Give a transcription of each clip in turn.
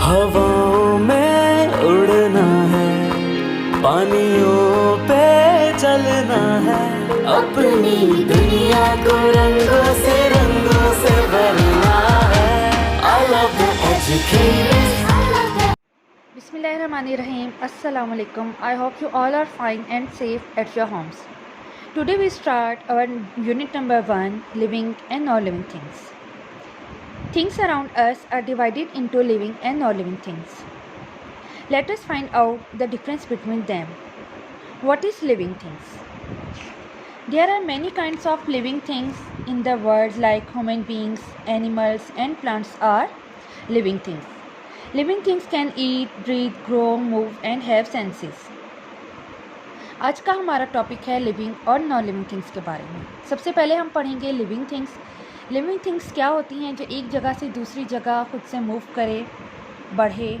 हवाओं में उड़ना है, पानियों पे चलना है, अपनी दुनिया को रंगों से भरना है। I love the education. Bismillahirrahmanirrahim. Assalamu alaikum. I hope you all are fine and safe at your homes. Today we start our unit number 1, living and non-living things. Things around us are divided into living and non-living things. Let us find out the difference between them. What is living things? There are many kinds of living things in the world, like human beings, animals and plants are living things. Living things can eat, breathe, grow, move and have senses. आज का हमारा topic है living और non living things के बारे में। सबसे पहले हम पढ़ेंगे लिविंग थिंग्स। लिविंग थिंग्स क्या होती हैं? जो एक जगह से दूसरी जगह खुद से मूव करे, बढ़े,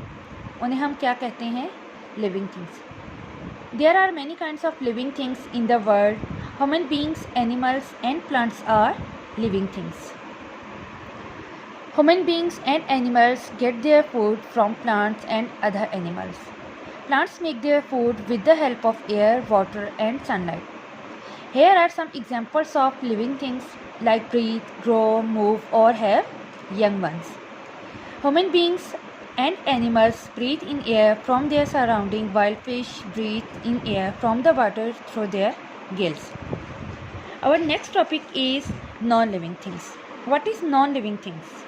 उन्हें हम क्या कहते हैं? Living things. There are many kinds of living things in the world. Human beings, animals and plants are living things. Human beings and animals get their food from plants and other animals. Plants make their food with the help of air, water and sunlight. Here are some examples of living things like breathe, grow, move or have young ones. Human beings and animals breathe in air from their surrounding, while fish breathe in air from the water through their gills. Our next topic is non-living things. What is non-living things?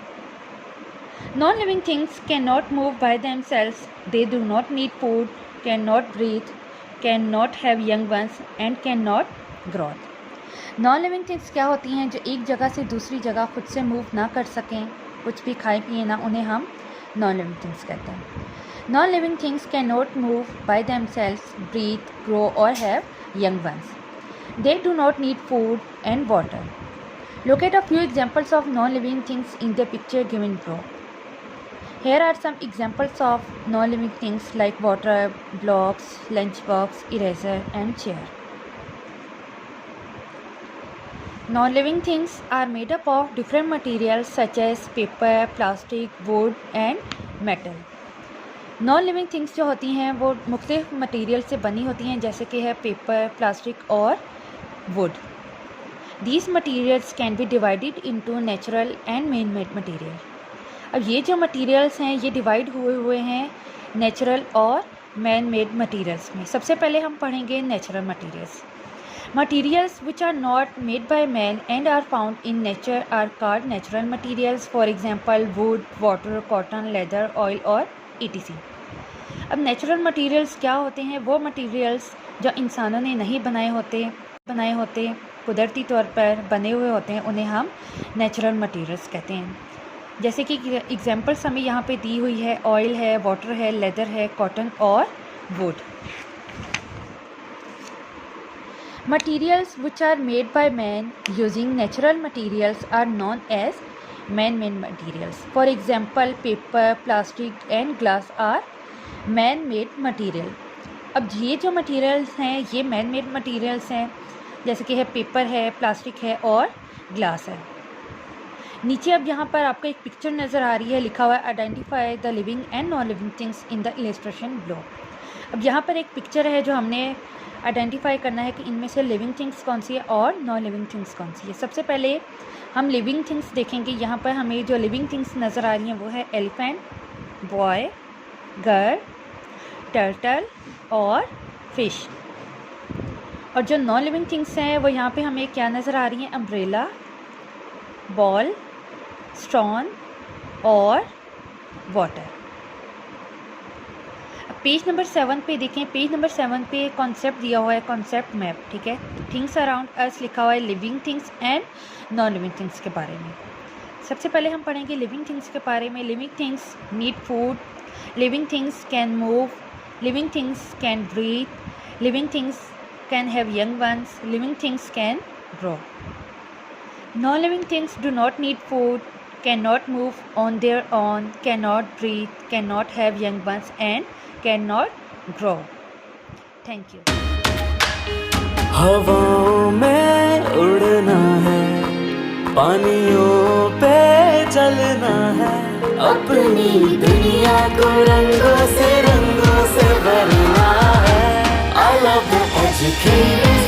Non-living things cannot move by themselves. They do not need food, cannot breathe, cannot have young ones and cannot grow. Non-living things क्या होती हैं? जो एक जगह से दूसरी जगह खुद से मूव ना कर सकें, कुछ भी खाए पिए ना, उन्हें हम non-living things कहते हैं. Non-living things cannot move by themselves, breathe, grow or have young ones. They do not need food and water. Look at a few examples of non-living things in the picture given below. Here are some examples of non-living things like water, blocks, lunchbox, eraser and chair. Non-living things are made up of different materials such as paper, plastic, wood and metal. Non-living things जो होती हैं वो मुख्तलिफ material से बनी होती हैं, जैसे कि है पेपर, प्लास्टिक और wood. These materials can be divided into natural and man-made material. अब ये जो मटेरियल्स हैं ये डिवाइड हुए हैं नेचुरल और मैन मेड मटेरियल्स में. सबसे पहले हम पढ़ेंगे natural materials. Materials which are not made by man and are found in nature are called natural materials. For example wood, water, cotton, leather, oil और ईटीसी. अब नेचुरल मटेरियल्स क्या होते हैं? वो मटेरियल्स जो इंसानों ने नहीं बनाए होते कुदरती तौर पर बने हुए होते हैं, उन्हें हम नेचुरल मटेरियल्स कहते हैं. जैसे कि एग्जांपल्स हमें यहाँ पे दी हुई है, ऑयल है, वाटर है, लेदर है, कॉटन और wood. Materials which are made by man using natural materials are known as man made materials. For example paper, plastic and glass are man made material. अब ये जो मटेरियल्स हैं ये man made materials हैं, जैसे कि है पेपर है, प्लास्टिक है और ग्लास है. नीचे अब यहाँ पर आपको एक पिक्चर नज़र आ रही है, लिखा हुआ है identify the living and non living things in the illustration below. अब यहाँ पर एक पिक्चर है जो हमने आइडेंटिफाई करना है कि इनमें से लिविंग थिंग्स कौन सी है और नॉन लिविंग थिंग्स कौन सी है. सबसे पहले हम लिविंग थिंग्स देखेंगे. यहाँ पर हमें जो लिविंग थिंग्स नज़र आ रही हैं वो है एलिफेंट, बॉय, गर्ल, टर्टल और फिश. और जो नॉन लिविंग थिंग्स हैं वो यहाँ पे हमें क्या नज़र आ रही हैं? अम्ब्रेला, बॉल, स्टोन और वाटर. पेज नंबर 7 पे देखें. पेज नंबर 7 पे कॉन्सेप्ट दिया हुआ है, कॉन्सेप्ट मैप. ठीक है, थिंग्स अराउंड अस लिखा हुआ है living things and non living things के बारे में. सबसे पहले हम पढ़ेंगे लिविंग थिंग्स के बारे में. Living things need food, living things can move, living things can breathe, living things can have young ones, living things can grow. Non-living things do not need food, cannot move on their own, cannot breathe, cannot have young ones and cannot grow. Thank you. हवाओं में उड़ना है, पानियों पे चलना है, अपनी दुनिया को रंगों से भरना है। I love the education